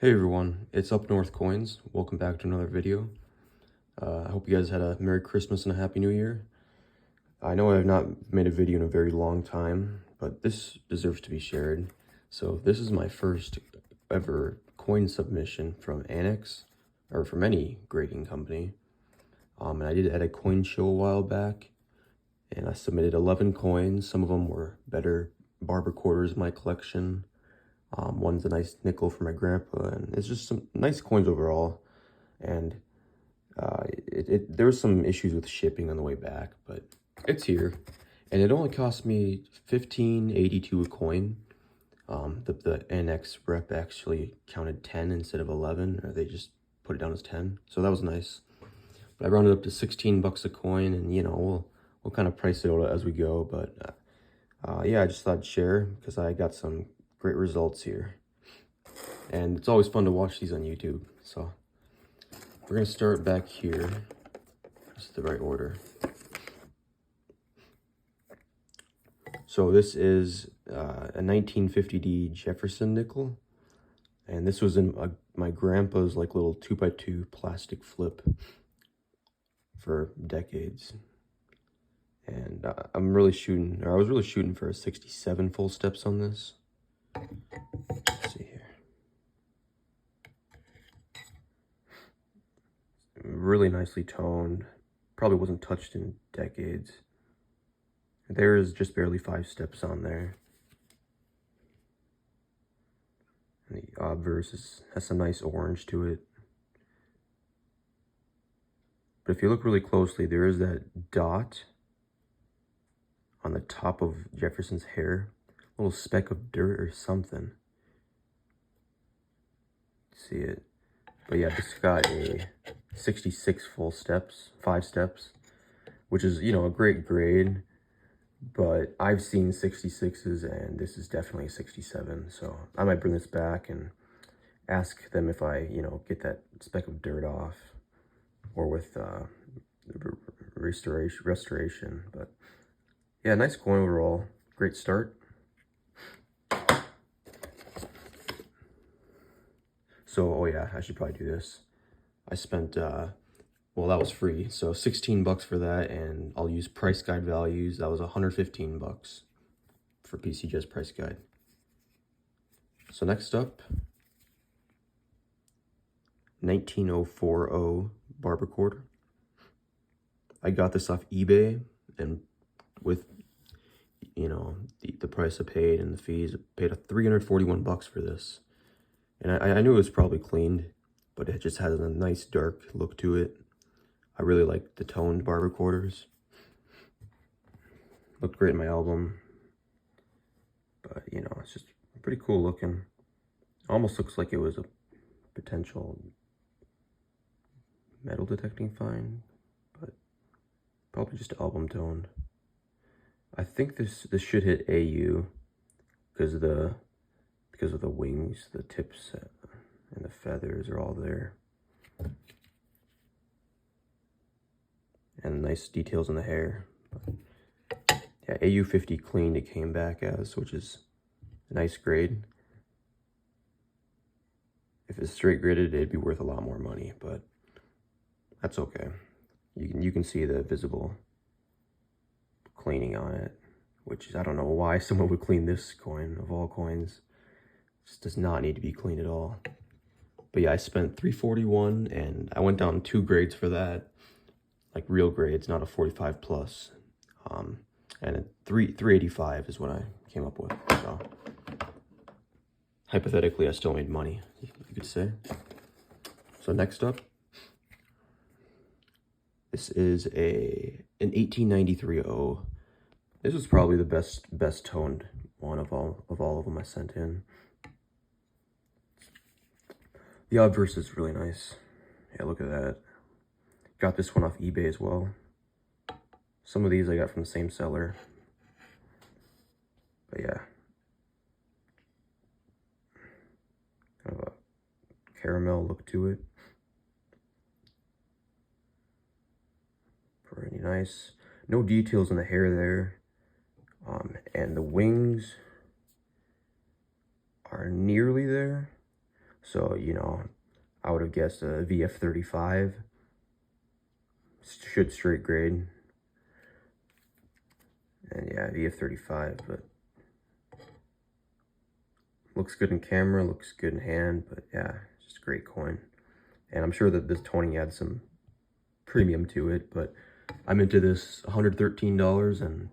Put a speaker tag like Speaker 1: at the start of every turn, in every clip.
Speaker 1: Hey everyone, it's Up North Coins. Welcome back to another video. I hope you guys had a Merry Christmas and a Happy New Year. I know I have not made a video in a very long time, but this deserves to be shared. So this is my first ever coin submission from ANACS, or from any grading company. And I did it at a coin show a while back, and I submitted 11 coins. Some of them were better Barber quarters in my collection. One's a nice nickel for my grandpa, and it's just some nice coins overall. And there was some issues with shipping on the way back, but it's here. And it only cost me $15.82 a coin. The ANACS rep actually counted 10 instead of 11, or they just put it down as 10. So that was nice. But I rounded up to 16 bucks a coin, and we'll kind of price it out as we go. But yeah, I just thought I'd share because I got some great results here, and it's always fun to watch these on YouTube. So we're gonna start back here. This is the right order. So this is a 1950D Jefferson nickel, and this was in my grandpa's like little 2x2 plastic flip for decades. And I was really shooting for a 67 full steps on this. Let's see here. Really nicely toned. Probably wasn't touched in decades. There is just barely 5 steps on there. And the obverse has some nice orange to it. But if you look really closely, there is that dot on the top of Jefferson's hair. A little speck of dirt or something. See it? But yeah, this got a 66 full steps, 5 steps, which is, a great grade. But I've seen 66s, and this is definitely a 67. So I might bring this back and ask them if I, get that speck of dirt off, or with restoration. But yeah, nice coin overall. Great start. So, oh yeah, I should probably do this. I spent, well, that was free, so 16 bucks for that, and I'll use price guide values. That was 115 bucks for PCJ's price guide. So next up, 19040 Barber quarter. I got this off eBay, and with, the price I paid and the fees, I paid 341 bucks for this. And I knew it was probably cleaned, but it just has a nice dark look to it. I really like the toned Barber quarters. Looked great in my album. But, it's just pretty cool looking. Almost looks like it was a potential metal detecting find, but probably just album toned. I think this should hit AU because of the wings, the tips, and the feathers are all there. And nice details in the hair. But yeah, AU50 cleaned it came back as, which is a nice grade. If it's straight graded, it'd be worth a lot more money, but that's okay. You can see the visible cleaning on it, which is, I don't know why someone would clean this coin of all coins. This does not need to be cleaned at all. But yeah, I spent $341, and I went down 2 grades for that, like real grades, not a 45 plus. And 385 is what I came up with. So hypothetically, I still made money, you could say. So next up, this is an 1893 O. This was probably the best toned one of all of them I sent in. The obverse is really nice. Yeah, look at that. Got this one off eBay as well. Some of these I got from the same seller. But yeah. Kind of a caramel look to it. Pretty nice. No details in the hair there. And the wings are nearly there. So, you know, I would have guessed a VF35. Should straight grade. And yeah, VF35, but looks good in camera, looks good in hand, but yeah, just a great coin. And I'm sure that this toning adds some premium to it, but I'm into this $113 and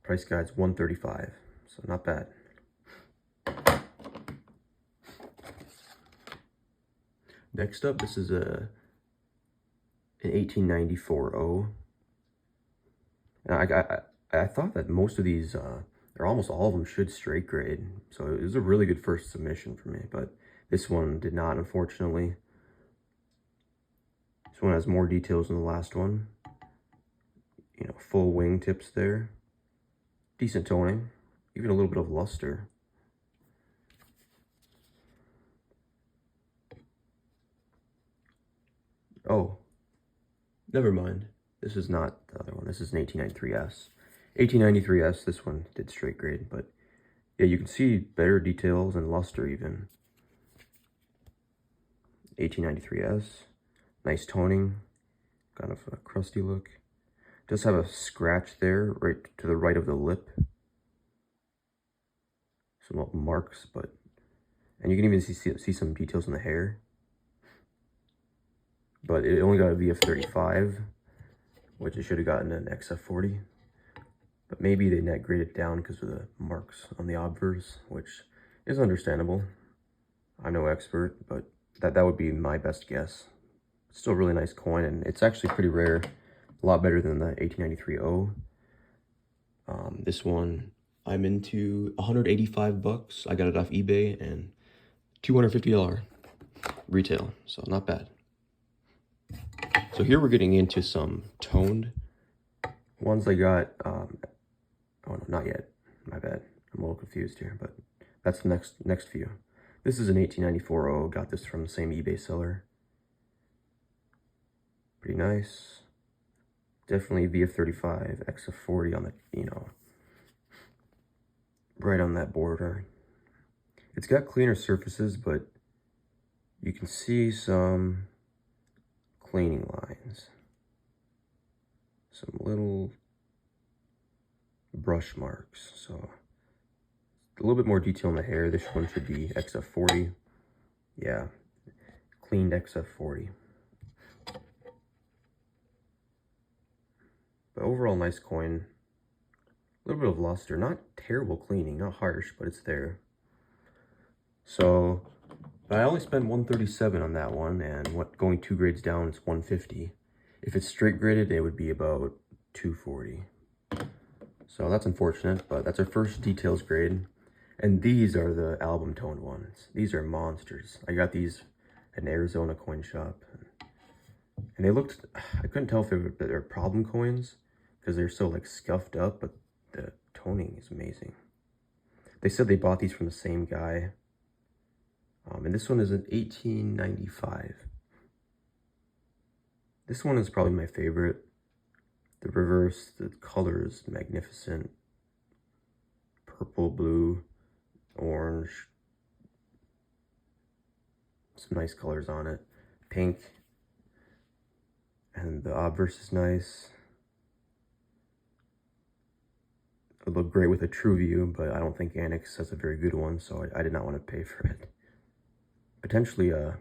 Speaker 1: price guide's $135, so not bad. Next up, this is an 1894 O. And I thought that most of these, or almost all of them, should straight grade. So it was a really good first submission for me, but this one did not, unfortunately. This one has more details than the last one. You know, full wing tips there. Decent toning, even a little bit of luster. Oh, never mind. This is not the other one. This is an 1893S. 1893S, this one did straight grade, but yeah, you can see better details and luster even. 1893S, nice toning, kind of a crusty look. Does have a scratch there, right to the right of the lip. Some little marks, but, and you can even see some details in the hair. But it only got a VF35, which it should have gotten an XF40. But maybe they net graded down because of the marks on the obverse, which is understandable. I'm no expert, but that would be my best guess. Still a really nice coin, and it's actually pretty rare. A lot better than the 1893O. This one I'm into 185 bucks. I got it off eBay, and $250 retail, so not bad. So here we're getting into some toned ones. I got, oh no, not yet, my bad. I'm a little confused here, but that's the next few. This is an 1894 got this from the same eBay seller. Pretty nice. Definitely VF35, XF40 on the, you know, right on that border. It's got cleaner surfaces, but you can see some cleaning lines. Some little brush marks. So a little bit more detail in the hair. This one should be XF40. Yeah, cleaned XF40. But overall, nice coin. A little bit of luster. Not terrible cleaning, not harsh, but it's there. So, but I only spent $137 on that one, and going 2 grades down, it's $150. If it's straight graded, it would be about $240. So that's unfortunate, but that's our first details grade. And these are the album toned ones. These are monsters. I got these at an Arizona coin shop. And they looked, I couldn't tell if they're problem coins because they're so like scuffed up, but the toning is amazing. They said they bought these from the same guy. And this one is an 1895. This one is probably my favorite. The reverse, the color is magnificent. Purple, blue, orange. Some nice colors on it. Pink. And the obverse is nice. It looked great with a true view, but I don't think ANACS has a very good one, so I did not want to pay for it. Potentially a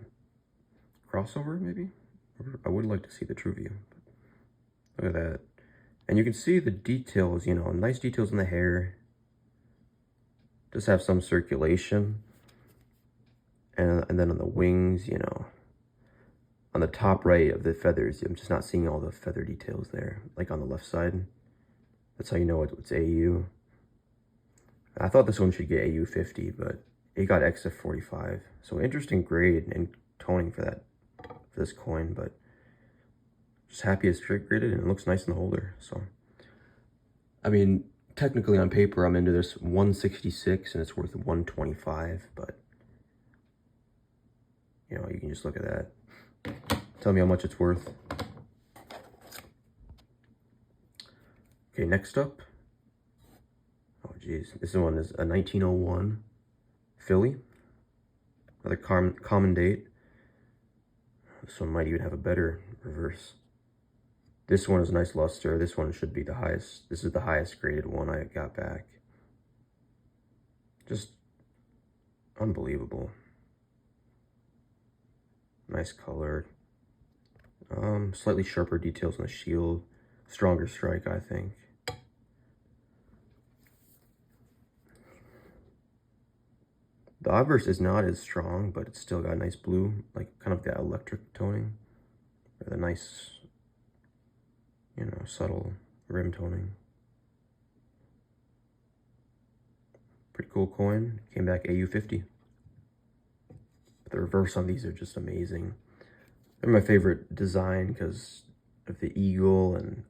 Speaker 1: crossover, maybe? I would like to see the true view. Look at that. And you can see the details, you know, nice details in the hair. Just have some circulation. And then on the wings, you know, on the top right of the feathers, I'm just not seeing all the feather details there, like on the left side. That's how you know it's AU. I thought this one should get AU 50, but it got XF45. So interesting grade and toning for this coin, but just happy it's straight graded and it looks nice in the holder. So, I mean, technically on paper, I'm into this 166 and it's worth 125, but you know, you can just look at that. Tell me how much it's worth. Okay, next up. Oh, geez. This one is a 1901 Philly. Another common date. This one might even have a better reverse. This one is nice luster. This one should be the highest. This is the highest graded one I got back. Just unbelievable. Nice color. Slightly sharper details on the shield. Stronger strike, I think. The obverse is not as strong, but it's still got a nice blue, like kind of that electric toning. Or the nice, you know, subtle rim toning. Pretty cool coin. Came back AU50. But the reverse on these are just amazing. They're my favorite design because of the eagle and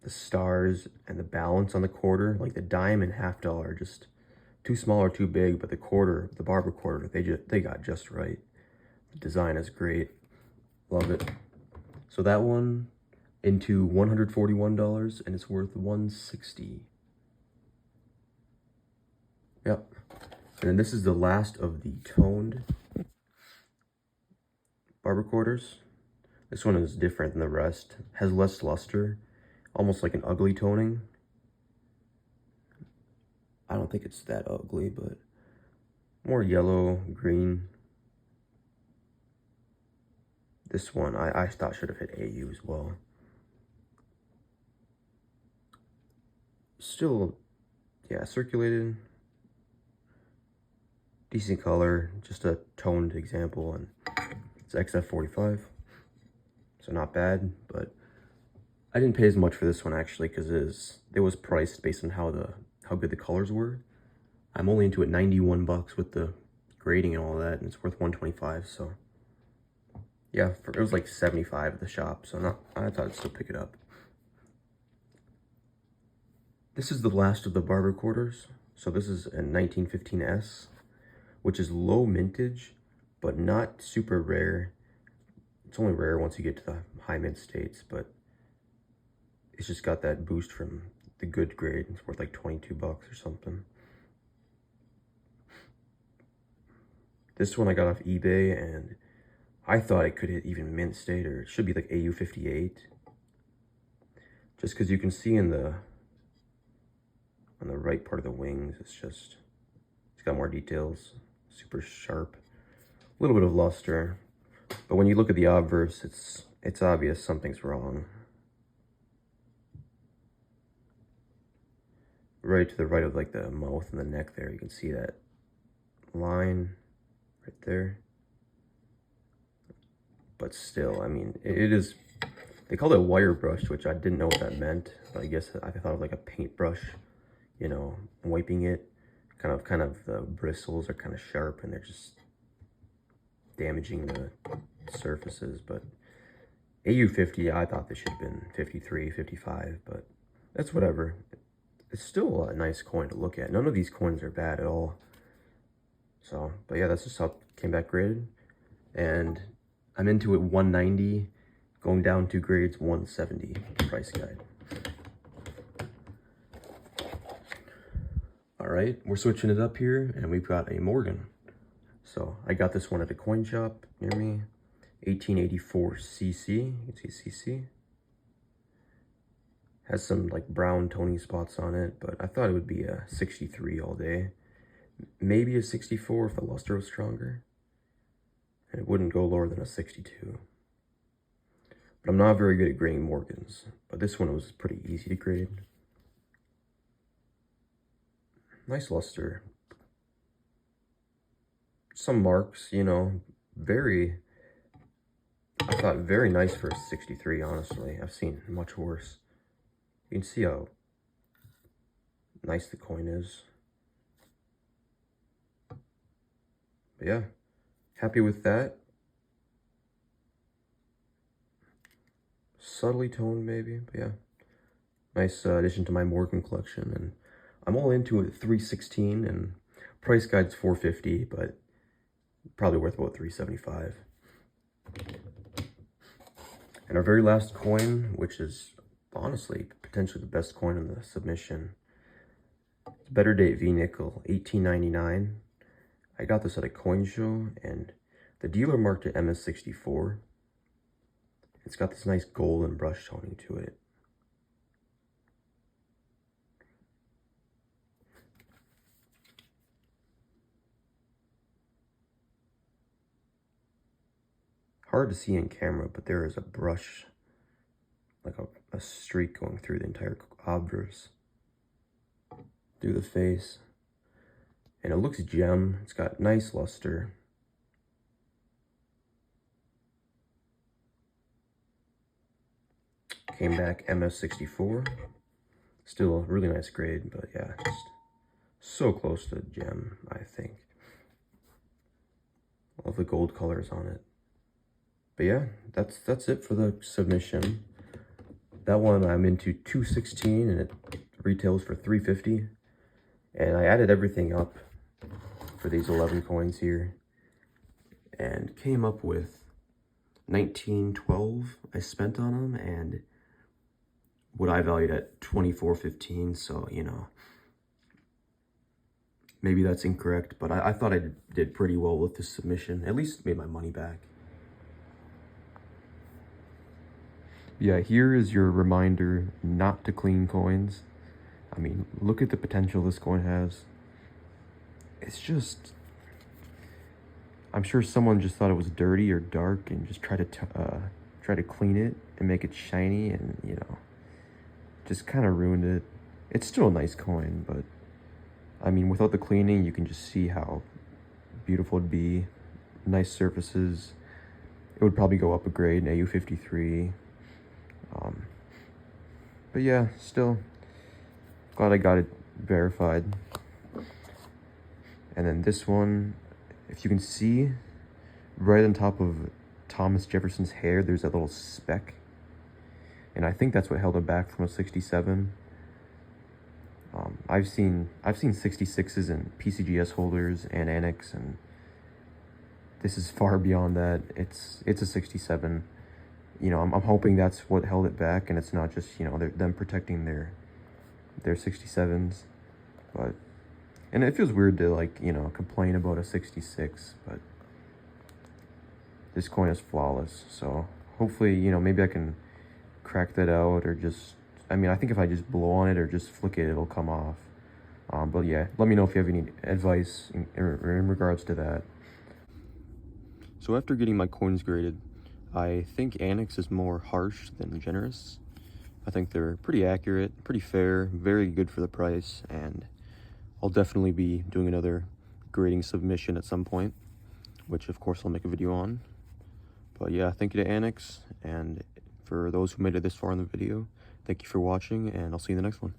Speaker 1: the stars and the balance on the quarter. Like the dime and half dollar are just too small or too big, but the quarter, the Barber quarter, they got just right. The design is great. Love it. So that one into $141 and it's worth $160. Yep. And then this is the last of the toned Barber quarters. This one is different than the rest. Has less luster, almost like an ugly toning. I don't think it's that ugly, but more yellow, green. This one I thought should have hit AU as well. Still, yeah, circulated. Decent color, just a toned example, and it's XF45. So not bad, but I didn't pay as much for this one actually because it was priced based on how good the colors were. I'm only into it 91 bucks with the grading and all that, and it's worth 125. So yeah, it was like 75 at the shop. So I thought I'd still pick it up. This is the last of the Barber quarters. So this is a 1915S, which is low mintage, but not super rare. It's only rare once you get to the high mint states, but it's just got that boost from the good grade. It's worth like 22 bucks or something. This one I got off eBay, and I thought it could hit even mint state, or it should be like AU58. Just because you can see on the right part of the wings, it's got more details, super sharp, a little bit of luster. But when you look at the obverse, it's obvious something's wrong. Right to the right of like the mouth and the neck there, you can see that line right there. But still, I mean, it is, they call it wire brush, which I didn't know what that meant. But I guess I thought of like a paintbrush, you know, wiping it. Kind of the bristles are kind of sharp and they're just damaging the surfaces. But AU50, I thought this should have been 53, 55, but that's whatever. It's still a nice coin to look at. None of these coins are bad at all. So, but yeah, that's just how it came back graded. And I'm into it 190, going down 2 grades, 170 price guide. All right, we're switching it up here, and we've got a Morgan. So I got this one at a coin shop near me, 1884 CC. You can see CC. Has some like brown toning spots on it, but I thought it would be a 63 all day. Maybe a 64 if the luster was stronger. And it wouldn't go lower than a 62. But I'm not very good at grading Morgans, but this one was pretty easy to grade. Nice luster. Some marks, you know, I thought very nice for a 63, honestly. I've seen much worse. You can see how nice the coin is. But yeah, happy with that. Subtly toned maybe, but yeah. Nice addition to my Morgan collection, and I'm all into it 316, and price guide's 450, but probably worth about 375. And our very last coin, which is honestly potentially the best coin in the submission. It's Better Date V Nickel, 1899. I got this at a coin show, and the dealer marked it MS64. It's got this nice golden brush toning to it. Hard to see in camera, but there is a brush, like a streak going through the entire obverse, through the face. And it looks gem. It's got nice luster. Came back MS64. Still a really nice grade, but yeah, just so close to gem, I think. Love the gold colors on it. But yeah, that's it for the submission. That one I'm into $216 and it retails for $350. And I added everything up for these 11 coins here and came up with $19.12 I spent on them, and what I valued at $24.15. So, you know, maybe that's incorrect, but I thought I did pretty well with this submission. At least made my money back. Yeah, here is your reminder not to clean coins. I mean, look at the potential this coin has. It's just, I'm sure someone just thought it was dirty or dark and just tried to clean it and make it shiny, and, you know, just kind of ruined it. It's still a nice coin, but I mean, without the cleaning, you can just see how beautiful it'd be. Nice surfaces. It would probably go up a grade in AU53. But yeah, still glad I got it verified. And then this one, if you can see, right on top of Thomas Jefferson's hair, there's that little speck. And I think that's what held it back from a 67. I've seen 66s in PCGS holders and ANACS, and this is far beyond that. It's a 67. You know, I'm hoping that's what held it back, and it's not just, you know, them protecting their 67s. But, and it feels weird to, like, you know, complain about a 66, but this coin is flawless. So hopefully, you know, maybe I can crack that out, or just, I mean, I think if I just blow on it or just flick it, it'll come off. But yeah, let me know if you have any advice in regards to that. So after getting my coins graded, I think ANACS is more harsh than generous. I think they're pretty accurate, pretty fair, very good for the price, and I'll definitely be doing another grading submission at some point, which of course I'll make a video on. But yeah, thank you to ANACS, and for those who made it this far in the video, thank you for watching, and I'll see you in the next one.